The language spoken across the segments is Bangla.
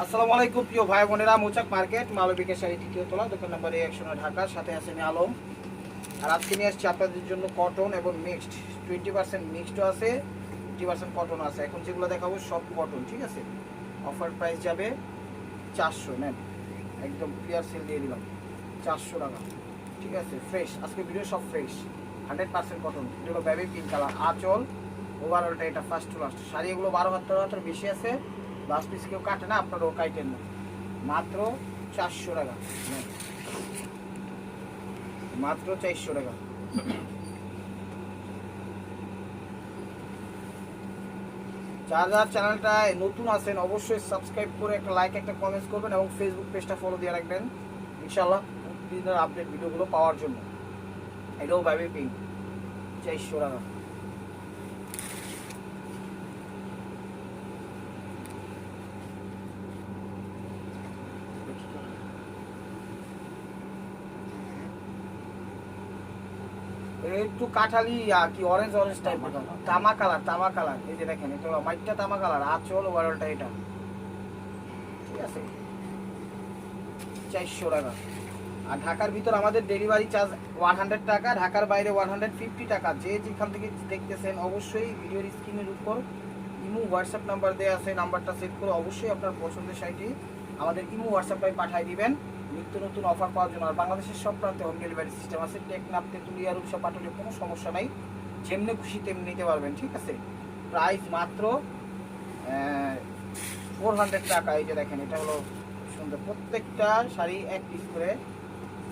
আসসালামু আলাইকুম প্রিয় ভাই বোনেরা, মৌচাক মার্কেট মালবিকা শাড়ি তৃতীয় তলা, দোকান নম্বর 109 ঢাকা। সাথে আছেন আলম। আর আজকে নিয়ে আসছি আপনাদের জন্য কটন এবং মিক্সড। 20% মিক্সডও আছে, 50% কটন আছে। এখন যেগুলো দেখাবো সব কটন, ঠিক আছে। অফার প্রাইস যাবে 400, নেন একদম ক্লিয়ার সেল দিয়ে দিলাম 400 টাকা, ঠিক আছে। ফ্রেশ আজকে ভিডিও সব ফ্রেশ, 100% কটন। এটা হলো বেবি পিঙ্ক কালার, আঁচল ওভারঅলটা এটা ফার্স্ট টু লাস্ট। শাড়ি এগুলো 12 হাত 13 হাতের বেশি আছে। লাস্ট পিস কেউ কাটে না, আপনারাও কাটেন না। মাত্র 400 টাকা, মাত্র 400 টাকা। যারা চ্যানেলটায় নতুন আছেন অবশ্যই সাবস্ক্রাইব করে একটা লাইক একটা কমেন্টস করবেন এবং ফেসবুক পেজটা ফলো দিয়ে রাখবেন ইনশাআল্লাহ প্রতিদিনের আপডেট ভিডিওগুলো পাওয়ার জন্য। এটাও বেবি পিঙ্ক, 400 টাকা। একটু কাঠালি কি অরেঞ্জ অরেঞ্জ টাইপের, তামা কালার, তামা কালার। এই যে দেখেন এটা হলো মাইটটা তামা কালার, আঁচল ওভারঅলটা এটা, ঠিক আছে। 400 টাকা। আর ঢাকার ভিতর আমাদের ডেলিভারি চার্জ 100 টাকা, ঢাকার বাইরে 150 টাকা। যে যেখান থেকে দেখতেছেন অবশ্যই ভিডিওর স্ক্রিনের উপর ইমো হোয়াটসঅ্যাপ নাম্বার দেওয়া আছে, নাম্বারটা সেভ করে অবশ্যই আপনার পছন্দের শাড়িটি আমাদের ইমো হোয়াটসঅ্যাপে পাঠিয়ে দিবেন নিত্য নতুন অফার পাওয়ার জন্য। আর বাংলাদেশের সব প্রান্তে হোম ডেলিভারি সিস্টেম আছে। টেকনাফ, তেঁতুলিয়া, রূপসা, পাটুলিয়া কোনো সমস্যা নাই, যেমনি খুশি তেমনি নিতে পারবেন, ঠিক আছে। প্রাইস মাত্র 400 টাকা। এই যে দেখেন এটা হলো সুন্দর, প্রত্যেকটা শাড়ি এক পিস করে,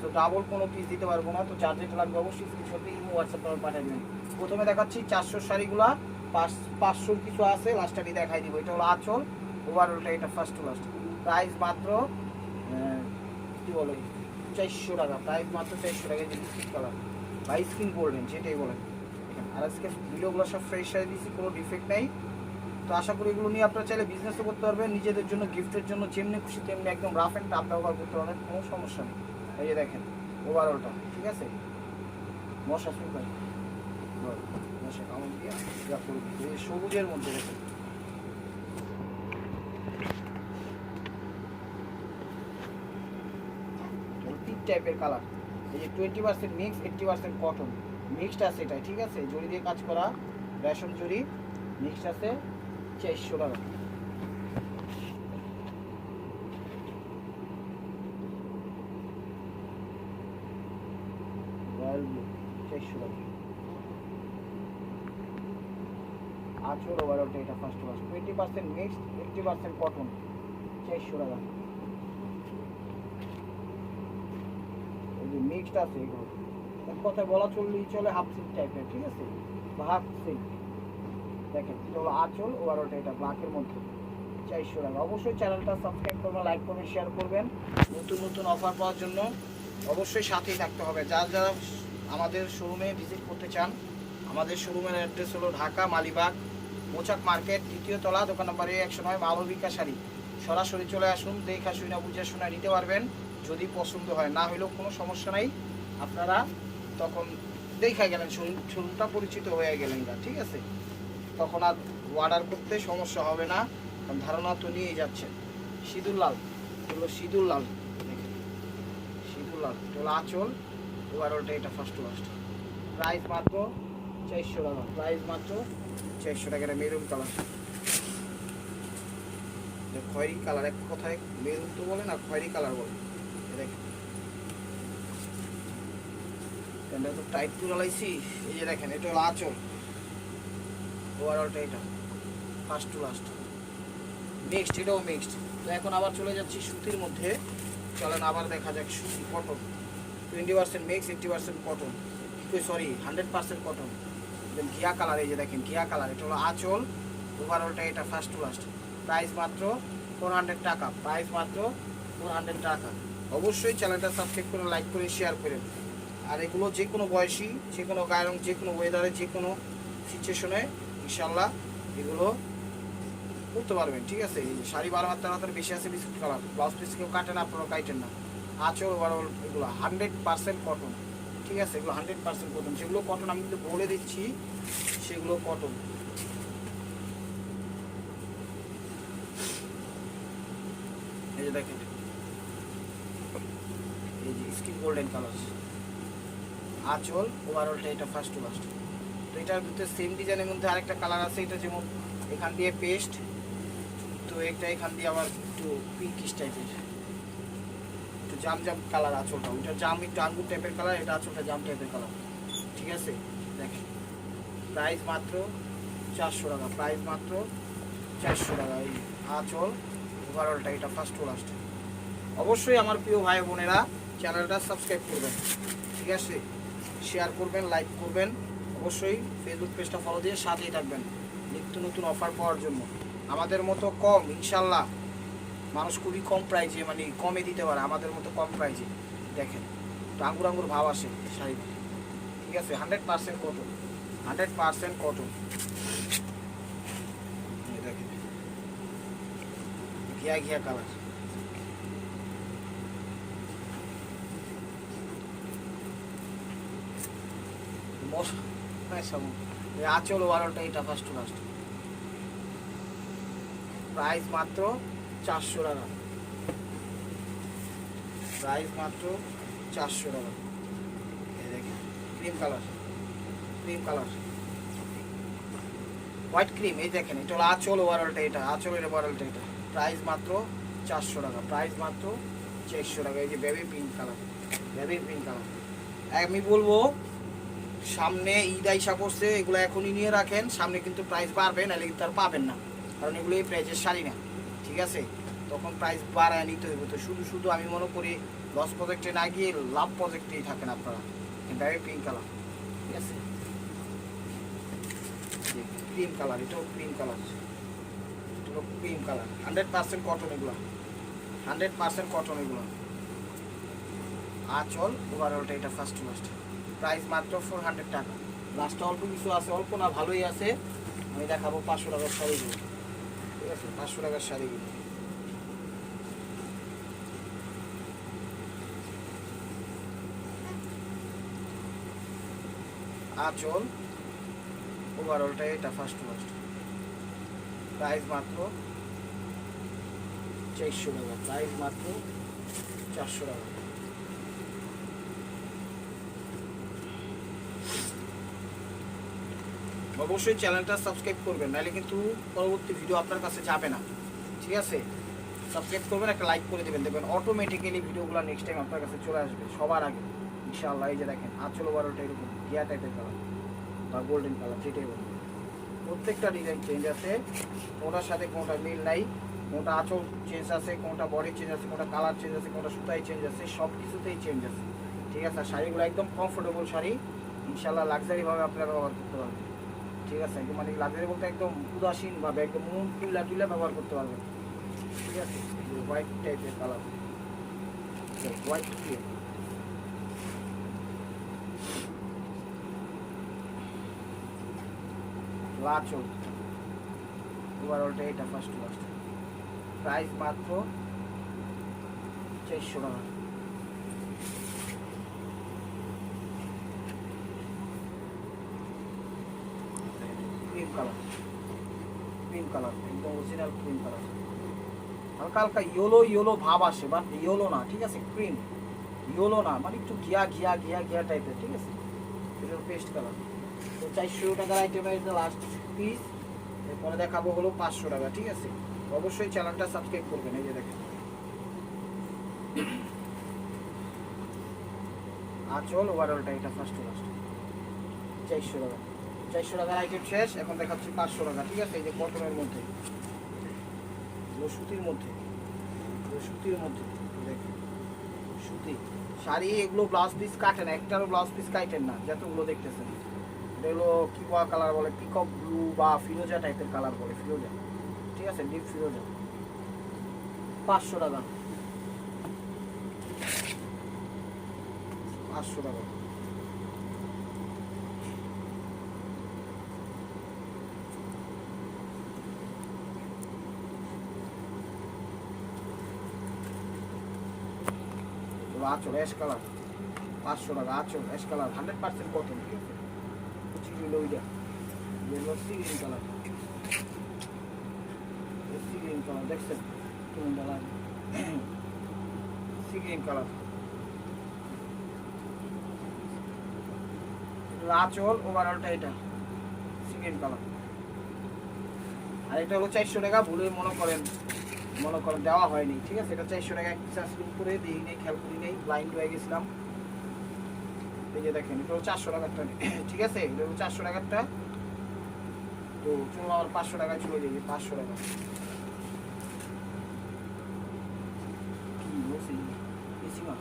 তো ডাবল কোনো পিস দিতে পারবো না। তো যার যেটা লাগবে অবশ্যই স্ক্রিনশট দিয়ে ইমো হোয়াটসঅ্যাপ নাম্বার পাঠিয়ে দেবেন। প্রথমে দেখাচ্ছি 400 শাড়িগুলা, 500 কিছু আছে, লাস্টটাটি দেখাই দিব। এটা হলো আঁচল ওভারঅলটা এটা ফার্স্ট টু লাস্ট। প্রাইস মাত্র কি বলে 400 টাকা। প্রাইস মাত্র 400 টাকা। যে বিস্কিট কালার বা স্কিন গোল্ডেন যেটাই বলেন। আর আজকে ভিডিওগুলো সব ফ্রেশ শাড়ি দিচ্ছি, কোনো ডিফেক্ট নেই। তো আশা করি এগুলো নিয়ে আপনারা চাইলে বিজনেসও করতে পারবেন, নিজেদের জন্য গিফটের জন্য যেমনি খুশি তেমনি একদম রাফ অ্যান্ড টাফ ব্যবহার করতে পারবেন, কোনো সমস্যা নেই। এই যে দেখেন ওভারঅলটা, ঠিক আছে। মশা সুন্দর, মশা কামড় দিয়ে ইয়া করে দিচ্ছে। এই সবুজের মধ্যে দেখেন, তিন টাইপের কালার। এই যে 20% মিক্স, 80% কটন মিক্সড আছে এটা, ঠিক আছে। জড়ি দিয়ে কাজ করা, রেশম জড়ি মিক্সড আছে, 400 টাকা। রয়্যাল ব্লু, 400 টাকা। আঁচল ওভারঅলটা এটা ফার্স্ট ক্লাস, 20% মিক্সড, 80% কটন, 400 টাকা। এই যে মিক্সড আছে এগুলো, এক কথায় বলা চললেই চলে হাফ সিল্ক টাইপের, ঠিক আছে, বা হাফ সিল্ক। দেখেন এটা হলো আঁচল ওভারঅলটা এটা ব্ল্যাকের মধ্যে, 400 টাকা। অবশ্যই চ্যানেলটা সাবস্ক্রাইব করবেন, লাইক করবেন, শেয়ার করবেন। নতুন নতুন অফার পাওয়ার জন্য অবশ্যই সাথেই থাকতে হবে। যারা আমাদের শোরুমে ভিজিট করতে চান, আমাদের শোরুমের অ্যাড্রেস হলো ঢাকা মালিবাগ মৌচাক মার্কেট তৃতীয় তলা, দোকান নম্বর 109 মালবিকা শাড়ি। সরাসরি চলে আসুন, দেখা শুনে বুঝে শুনে নিতে পারবেন যদি পছন্দ হয়। না হলেও কোনো সমস্যা নাই, আপনারা তখন দেখা গেলেন, শোরুমটা পরিচিত হয়ে গেলেন না, ঠিক আছে। তখন আর অর্ডার করতে সমস্যা হবে না, কারণ ধারণা তো নিয়েই যাচ্ছেন। সিঁদুর লাল, এগুলো সিঁদুর লাল, সিঁদুর লাল এটা হলো আঁচল ওভারঅলটা এটা ফার্স্ট টু লাস্ট। প্রাইস মাত্র 400 টাকা, প্রাইস মাত্র 400 টাকা। এটা মেরুন কালার, খয়েরি কালার, এক কথায় মেরুন তো বলে না, খয়েরি কালার বলে। দেখেন এটা তো টাইট করে লাইছি। এই যে দেখেন এটা হলো আঁচল ওভারঅলটা এটা ফার্স্ট টু লাস্ট মিক্সড, এটাও মিক্সড। তো এখন আবার চলে যাচ্ছি সুতির মধ্যে, চলেন আবার দেখা যাক সুতি cotton. 20% mix, 80% cotton, sorry 100% cotton, ঘিয়া কালার। এই যে দেখেন ঘিয়া কালার, এটা হলো আঁচল ওভারঅলটা এটা ফার্স্ট টু লাস্ট। প্রাইস মাত্র 400 টাকা, প্রাইস মাত্র 400 টাকা। অবশ্যই চ্যানেলটা সাবস্ক্রাইব করে লাইক করে শেয়ার করেন। আর এগুলো যে কোনো বয়সী, যে কোনো গায়ের রং, যে কোনো ওয়েদারে, যে কোনো সিচুয়েশনে ইনশাল্লাহ এগুলো করতে পারবেন, ঠিক আছে। এই শাড়ি 12 হাত 13 হাতের বেশি আছে, বিস্কুট কালার। ব্লাউজ পিস কেউ কাটে না, আপনারা কাটেন না। আঁচল ওভারঅল এগুলো 100% কটন, ঠিক আছে। এগুলো 100% কটন। যেগুলো কটন আমি কিন্তু বলে দিচ্ছি সেগুলো কটন। যে দেখেন এই যে স্কিন গোল্ডেন কালার, আঁচল ওভারঅলটা এটা ফার্স্ট টু লাস্ট। তো এটার ভিতরে সেম ডিজাইনের মধ্যে আরেকটা কালার আছে, এটা যেমন এখান দিয়ে পেস্ট, তো একটা এখান দিয়ে আবার একটু পিঙ্কিশ টাইপের, একটু জাম জাম কালার আঁচলটা, ওইটা জাম একটু আঙ্গুর টাইপের কালার, এটা আঁচলটা জাম টাইপের কালার। ঠিক আছে, দেখেন প্রাইস মাত্র 400 টাকা, প্রাইস মাত্র 400 টাকা। এই আঁচল ওভারঅলটা এটা ফার্স্ট টু লাস্ট। অবশ্যই আমার প্রিয় ভাই বোনেরা চ্যানেলটা সাবস্ক্রাইব করবেন, ঠিক আছে, শেয়ার করবেন, লাইক করবেন, অবশ্যই ফেসবুক পেজটা ফলো দিয়ে সাথেই থাকবেন নিত্য নতুন অফার পাওয়ার জন্য। আমাদের মতো কম ইনশাল্লাহ, মানুষ খুবই কম প্রাইজে মানে কমে দিতে পারে, আমাদের মতো কম প্রাইজে। দেখেন তো আঙ্গুর আঙ্গুর ভাব আসে শাড়িতে, ঠিক আছে, 100% কটন, 100% কটন। দেখেন ঘিয়া ঘিয়া কালার, আঁচল ওভারঅলটা এটা ফার্স্ট টু লাস্ট। প্রাইস মাত্র 400 টাকা, প্রাইস মাত্র 400 টাকা। এই দেখেন cream colour, cream colour white cream, এই দেখেন এটা হলো আঁচল ওভারঅলটা, এটা আঁচলের ওভারঅলটা এটা প্রাইস মাত্র 400 টাকা, প্রাইস মাত্র 400 টাকা। এই যে baby pink colour, baby pink colour. আমি বলবো সামনে ঈদ আইসা করছে, এগুলো এখনই নিয়ে রাখেন, সামনে কিন্তু প্রাইস বাড়বে, নাহলে কিন্তু আর পাবেন না, কারণ এগুলো এই প্রাইসের শাড়ি না, ঠিক আছে, তখন প্রাইস বাড়ায় নিতে হইব। তো শুধু শুধু আমি মনে করি লস প্রজেক্টে না গিয়ে লাভ প্রজেক্টেই থাকেন আপনারা। বেবি পিঙ্ক কালার, ঠিক আছে, ক্রিম কালার, এটাও ক্রিম কালার, এটাও ক্রিম কালার, 100% কটন এগুলো, 100% কটন এগুলো। আঁচল ওভারঅলটা এটা ফার্স্ট টু লাস্ট, প্রাইস মাত্র 400 টাকা। লাস্টে অল্প কিছু আছে, অল্প না ভালোই আছে, আমি দেখাবো 500 টাকার শাড়িগুলো, ঠিক আছে, 500 টাকার শাড়িগুলো। আঁচল ওভারঅলটা এটা ফার্স্ট টু লাস্ট, প্রাইস মাত্র 400 টাকা, প্রাইস মাত্র 400 টাকা। অবশ্যই চ্যানেলটা সাবস্ক্রাইব করবেন, নাহলে কিন্তু পরবর্তী ভিডিও আপনার কাছে যাবে না, ঠিক আছে, সাবস্ক্রাইব করবেন, একটা লাইক করে দেবেন, দেখবেন অটোমেটিক্যালি ভিডিওগুলো নেক্সট টাইম আপনার কাছে চলে আসবে সবার আগে ইনশাআল্লাহ। এই যে দেখেন আঁচল ওভারঅলটা এরকম ঘিয়া টাইপের কালার বা গোল্ডেন কালার, যেটাই বলুন, প্রত্যেকটা ডিজাইন চেঞ্জ আছে, কোনটার সাথে কোনটা মিল নাই, কোনটা আঁচল চেঞ্জ আছে, কোনটা বডি চেঞ্জ আছে, কোনটা কালার চেঞ্জ আছে, কোনটা সুতায় চেঞ্জ আছে, সব কিছুতেই চেঞ্জ আছে, ঠিক আছে। আর শাড়িগুলো একদম কমফোর্টেবল শাড়ি, ইনশাআল্লাহ লাক্সারিভাবে আপনারা ব্যবহার করতে পারবেন, ঠিক আছে, একদম মানে লাক্সারি বলতে একদম উদাসীনভাবে একদম মন টুলা টুলা ব্যবহার করতে পারবেন, ঠিক আছে। হোয়াইট টাইপের কালার, হোয়াইট ক্রিম, আঁচল ওভারঅলটা এটা ফার্স্ট টু লাস্ট, প্রাইস মাত্র 400 টাকা। ক্রিম কালার, ক্রিম কালার একদম অরিজিনাল ক্রিম কালার, হালকা হালকা ইয়েলো ইয়েলো ভাব আসে, বাট ইয়েলো না, ঠিক আছে, ক্রিম ইয়েলো না, মানে একটু ঘিয়া ঘিয়া ঘিয়া ঘিয়া টাইপের, ঠিক আছে, এটা পেস্ট কালার। তো 400 টাকার আইটেমের লাস্ট পিস, এরপরে দেখাবো হলো 500 টাকা, ঠিক আছে। অবশ্যই চ্যানেলটা সাবস্ক্রাইব করবেন। এই যে দেখেন আঁচল ওভারঅলটা এটা ফার্স্ট টু লাস্ট, 400 টাকা, 400 টাকার আইটেম শেষ, এখন দেখাচ্ছি 500 টাকা, ঠিক আছে। এই যে কটনের মধ্যে, সুতির মধ্যে, সুতির মধ্যে দেখেন সুতি শাড়ি, এগুলো ব্লাউজ পিস কাটে না, একটারও ব্লাউজ পিস কাটেন না, যতগুলো দেখতেছেন। এটা হলো কি কালার বলে, পিকক ব্লু বা ফিরোজা টাইপের কালার বলে, ফিরোজা, ঠিক আছে, ডিপ ফিরোজা, 500 টাকা, 500 টাকা। আঁচল অ্যাশ কালার, 500 টাকা, আঁচল অ্যাশ কালার, 100% কটন, ঠিক আছে, কুচি হলো ওইটা, যেগুলো sea green colour, sea green colour দেখছেন কেমন লাগে, সি গ্রিন কালার, আঁচল ওভারঅলটা এটা সি গ্রিন কালার। আর এটা হলো 400 টাকা, ভুলে মনে করেন দেওয়া হয়নি, ঠিক আছে। এটা 400 টাকা চার্জ করে দিই নেই, খেয়াল করি নেই, ব্লাইন্ড হয়ে গেছিলাম। এই যে দেখেন এটা হলো 400 টাকারটা, ঠিক আছে। এটা হলো 400 টাকারটা। তো চলো আমার 500 টাকায় চলে যাই, 500 টাকা কি বলছি বেশিমা।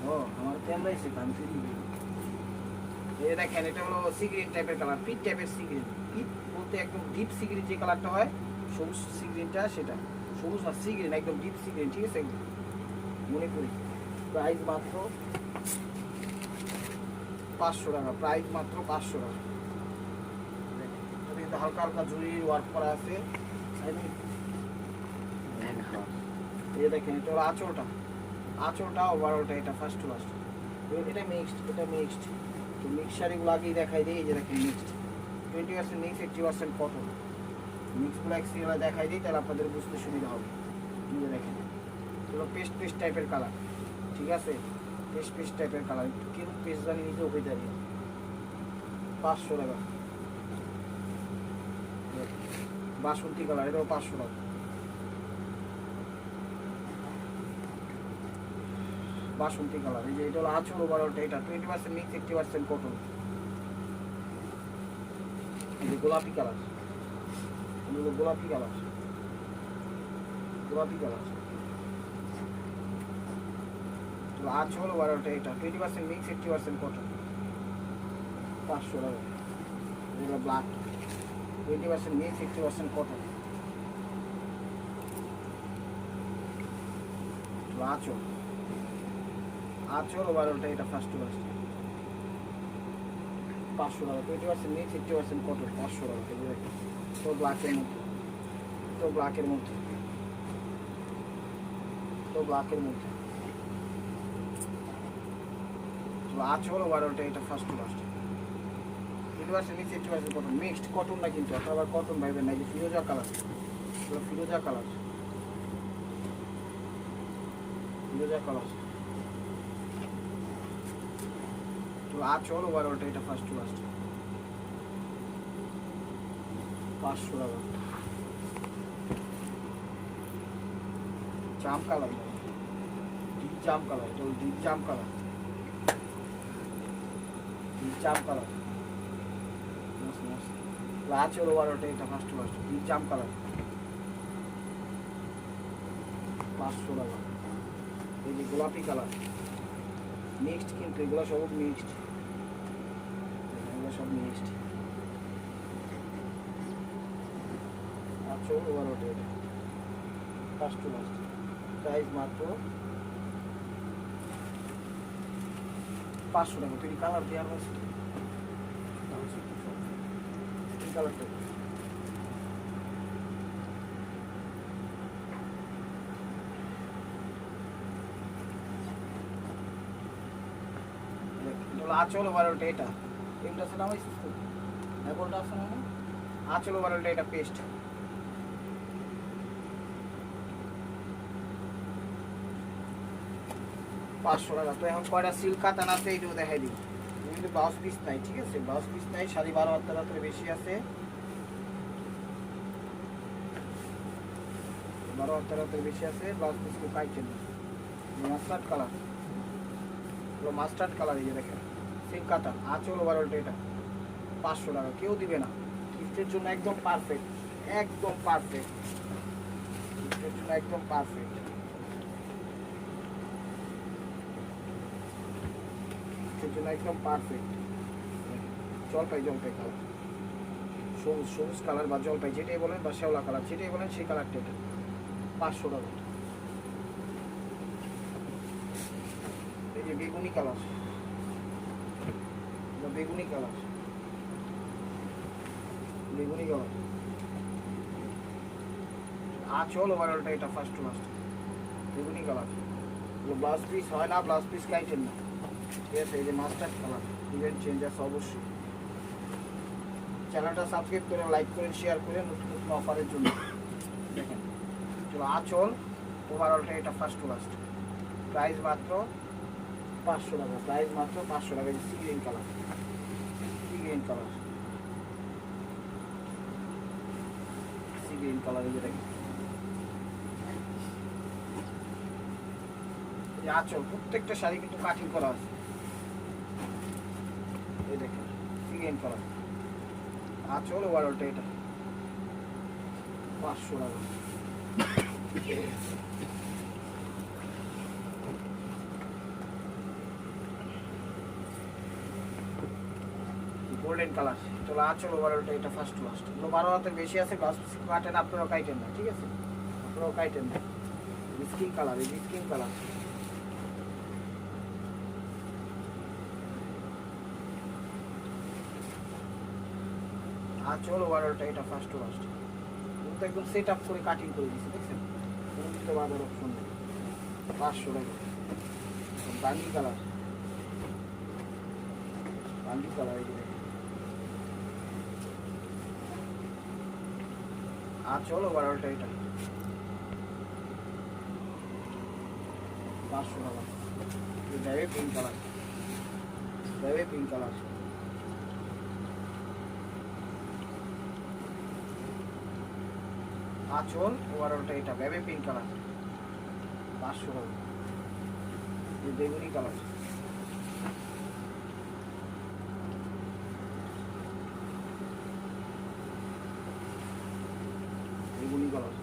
ও আমার ক্যামেরা এসে কান্তি দিবে। এই দেখেন এটা হলো সি গ্রিন টাইপের কালার, পিট টাইপের সি গ্রিন। পিট বলতে একদম ডিপ সি গ্রিন যে কালারটা হয়, সবুজ সি গ্রিনটা, সেটা সবুজ আর সি গ্রিন একদম ডিপ সি গ্রিন, ঠিক আছে। মনে করি প্রাইস মাত্র 500 টাকা, প্রাইস মাত্র 500 টাকা। কিন্তু হালকা হালকা জুড়ির ওয়ার্ক করা আছে। এই দেখেন এটা হলো আঁচলটা ওভারঅলটা এটা ফার্স্ট টু লাস্ট। এটা মিক্সড, তো মিক্স শাড়িগুলো আগেই দেখাই দিই। এই যে দেখেন মিক্সড, 20% মিক্স, 80% কটন। মিক্সগুলো এক্সিগুলো দেখাই দিই, তাহলে আপনাদের বুঝতে সুবিধা হবে। এই দেখেন এগুলো পেস্ট টাইপের কালার, ঠিক আছে। পেস্ট টাইপের কালার, কিন্তু পেস্ট জানি নিজেও হয়ে দাঁড়িয়ে 500 টাকা। বাসন্তী কালার, এটাও 500 টাকা। বাসন্তী কালার, এই যে এটা হলো আঁচল ওভারঅলটা এটা 20% মিক্স, 80% কটন। এই যে গোলাপি কালার, গোলাপি কালার, আঁচল ওভারঅলটা এটা 20% মিক্স, 80% কটন, 500 টাকা। এগুলো ব্ল্যাক, 20% মিক্স, 80% কটন। আঁচল ওভারঅলটা এটা ফার্স্ট টু লাস্ট 500 টাকা, 20% মিক্স, 80% কটন, 500 টাকা। তো ব্ল্যাকের মধ্যে, আঁচল ওভারঅলটা এটা first to last 20% mix, 80% cotton. Mixed cotton না কিন্তু, আপনার আবার কটন ভাইবেন না। যে ফিরোজা কালার, ফিরোজা কালার, আঁচল ওভারঅলটা এটা ফার্স্ট টু লাস্ট 500 টাকা। জাম কালার, ডিপ জাম কালার, এটা হলো ডিপ জাম কালার, আঁচল ওভারঅলটা এটা first to last deep jam colour, 500 টাকা। এই যে গোলাপি কালার, মিক্সড, কিন্তু এগুলো সব মিক্সড, আঁচল ওভারঅলটা এটা ফার্স্ট টু লাস্ট, প্রাইস মাত্র 500 টাকা। তুই কালার দেওয়ার হয়েছে কালারটা আঁচল ওভারঅলটা এটা এমটা আছে না, অ্যাপলটা আছে না, আঁচল ওভারঅলটা এটা পেস্ট, 500 টাকা। তো এখন কয়টা সিল্ক কাতান আছে এইটাও দেখাই দিই। কিন্তু ব্লাউজ পিস নাই, ঠিক আছে, ব্লাউজ পিস নাই। 12.5 হাতের বেশি আছে, 12.5 হাতের বেশি আছে। ব্লাউজ পিস কেউ কাটছেন না। মাস্টার্ড কালার, এই যে দেখেন সিল্ক কাতান, আঁচল ওভারঅলটা এটা 500 টাকা। কেউ দিবে না, গিফটের জন্য একদম পারফেক্ট, গিফটের জন্য একদম পারফেক্ট। জলপাই কালার, সবুজ কালার বা জলপাই যেটাই বলেন, বা শ্যাওলা কালার যেটাই বলেন, সেই কালারটা এটা 500 টাকা। এই যে বেগুনি কালার, আঁচল ওভারঅলটা এটা ফার্স্ট টু লাস্ট বেগুনি কালার। ব্লাউজ পিস হয় না, ব্লাউজ পিস কাইটেন না, ঠিক আছে। এই যে মাস্টার্ড কালার, ইভেন্ট চেঞ্জ আছে অবশ্যই। চ্যানেলটা সাবস্ক্রাইব করেন, লাইক করেন, শেয়ার করেন নতুন অফারের জন্য। দেখেন চলো আঁচল ওভারঅলটা এটা ফার্স্ট টু লাস্ট, প্রাইস মাত্র 500 টাকা, প্রাইস মাত্র 500 টাকা। Sea green colour, sea green colour, sea green colour, এই যে দেখেন আঁচল, প্রত্যেকটা শাড়ি কিন্তু কাটিং করা আছে। এই দেখেন সি গ্রিন কালার, আঁচল ওভারঅলটা এটা 500 টাকা। গোল্ডেন কালার, চলো আঁচল ওভারঅলটা এটা ফার্স্ট টু লাস্ট। 12 হাতের বেশি আছে, বাস কাটেন আপনারাও কাটেন না, ঠিক আছে, আপনারাও কাটেন না। স্কিন কালার, এই স্কিন কালার, আঁচল ওভারঅলটা এটা ফার্স্ট টু লাস্ট। কিন্তু একদম সেট আপ করে কাটিং করে দিচ্ছে, দেখছেন, কোনো কিছু বাঁধার অপশন নেই। 500 টাকা। বান্ডি কালার, বান্ডি কালার, এই যে আঁচল ওভারঅলটা এটা 500 টাকা। যাবে পিঙ্ক কালার, যাবে পিঙ্ক কালার, আঁচল ওভারঅলটা এটা বেবি পিঙ্ক কালার 500 টাকা। বেগুনি কালার, বেগুনি কালার,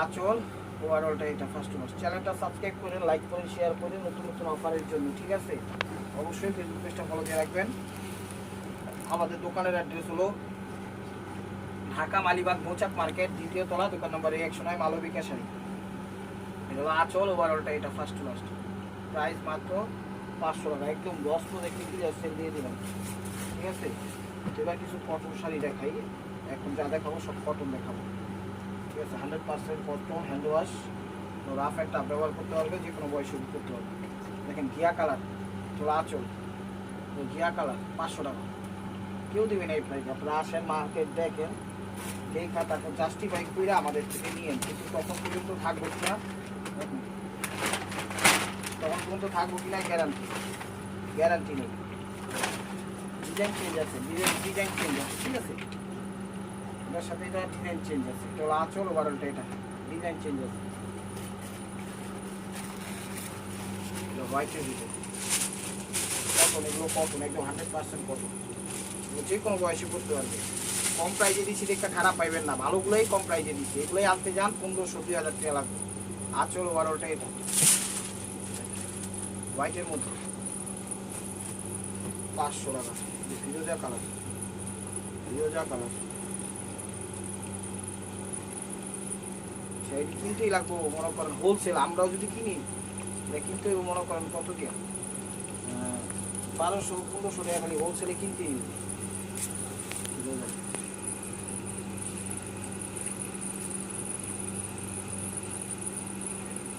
আঁচল ওভারঅলটা এটা ফার্স্ট টু লাস্ট। চ্যানেলটা সাবস্ক্রাইব করেন, লাইক করেন, শেয়ার করেন নতুন নতুন অফারের জন্য, ঠিক আছে। অবশ্যই ফেসবুক পেজটা ফলো দিয়ে রাখবেন। আমাদের দোকানের অ্যাড্রেস হলো ঢাকা মালিবাগ মৌচাক মার্কেট, 2য় তলা, দোকান নম্বর 109, মালবিকা শাড়ি। এটা হলো আঁচল ওভারঅলটা এটা ফার্স্ট টু লাস্ট, প্রাইস মাত্র 500 টাকা। একদম বস্ত্র দেখতে ক্লিয়ার সেল দিয়ে দিলাম, ঠিক আছে। এবার কিছু কটন শাড়ি দেখাই, এখন যা দেখাবো সব কটন দেখাবো, ঠিক আছে। 100% cotton, hand wash, rough and tough ব্যবহার করতে পারবে, যে কোনো বয়সে করতে পারবে। দেখেন ঘিয়া কালার, চলো আঁচল ঘিয়া কালার 500 টাকা। কেউ দেবেন এই প্রাইস, আপনারা আসেন মার্কেট দেখেন, দেখা তারপর জাস্টিফাই করে আমাদের থেকে নিয়েন। কিন্তু তখন পর্যন্ত থাকবো কিনা, তখন পর্যন্ত থাকবো কিনা গ্যারান্টি, গ্যারান্টি নেই। ডিজাইন চেঞ্জ আছে, ডিজাইন চেঞ্জ আছে, ঠিক আছে। এটার সাথে এটা ডিজাইন চেঞ্জ আছে, এটা হলো আঁচল ওভারঅলটা এটা ডিজাইন চেঞ্জ আছে। হোয়াইটের ভিতরে কটন, এগুলো কটন, একদম 100% কটন, যে কোনো বয়সে করতে পারবে। কম প্রাইজে দিচ্ছি দেখতে খারাপ পাইবেন না, ভালোগুলোই কম প্রাইজে দিচ্ছি। এগুলোই আনতে যান 1500-2000 টাকা লাগবে। আঁচল ওভারঅলটা এটা হোয়াইটের মধ্যে 500 টাকা। ফিরোজা কালার, ফিরোজা কালার, সেইটি কিনতেই লাগবো মনে করেন হোলসেল। আমরাও যদি কিনি কিন্তু মনে করেন কত দিয়ে 1200-1500 টাকা খালি হোলসেলে কিনতেই।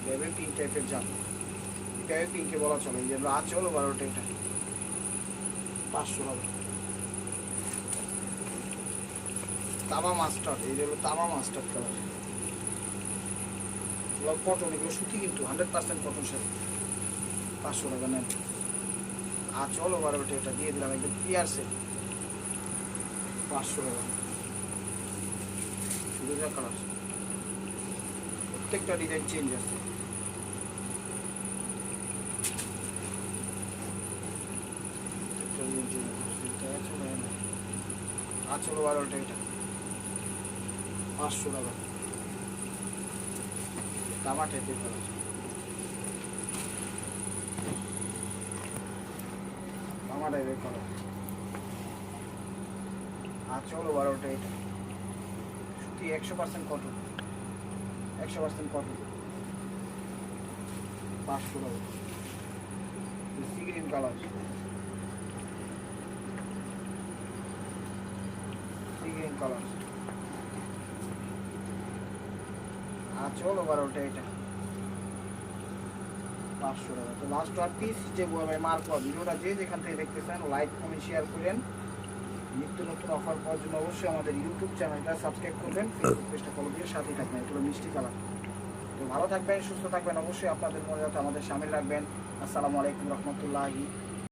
বেবি পিঙ্ক টাইপের জাম, বেবি পিঙ্কে বলা চলে, যে আঁচল ওভারঅলটা এটা 500 টাকা। তামা মাস্টার্ড, এই হলো তামা মাস্টার্ড কালার, কটন, এগুলো সুতি কিন্তু 100% কটন শাড়ি, 500 টাকা নেন। আঁচল ওভারঅলটা এটা দিয়ে দিলাম একদম ক্লিয়ার সেট 500 টাকা। ফিরোজা কালার, প্রত্যেকটা ডিজাইন চেঞ্জ আছে। আঁচল ওভারঅলটা এটা 500 টাকা। তামা টাইপের কালার, তামা টাইপের কালার, আঁচল ওভারঅলটা এটা সুতি 100% কটন, 100% কটন 500 টাকা। Sea green colour, sea green colour, আঁচল ওভারঅলটা এটা 500 টাকা। তো লাস্ট আর পিস যে মার্ক ভিডিওটা যে যেখান থেকে দেখতেছেন লাইক কমেন্ট শেয়ার করেন, নিত্য নতুন অফার পাওয়ার জন্য অবশ্যই আমাদের ইউটিউব চ্যানেলটা সাবস্ক্রাইব করবেন, ফেসবুক পেজটা ফলো দিয়ে সাথেই থাকবেন। এগুলো মিষ্টি কালার। তো ভালো থাকবেন, সুস্থ থাকবেন, অবশ্যই আপনাদের মনে আমাদের সামিল রাখবেন। আসসালামু আলাইকুম রহমতুল্লাহি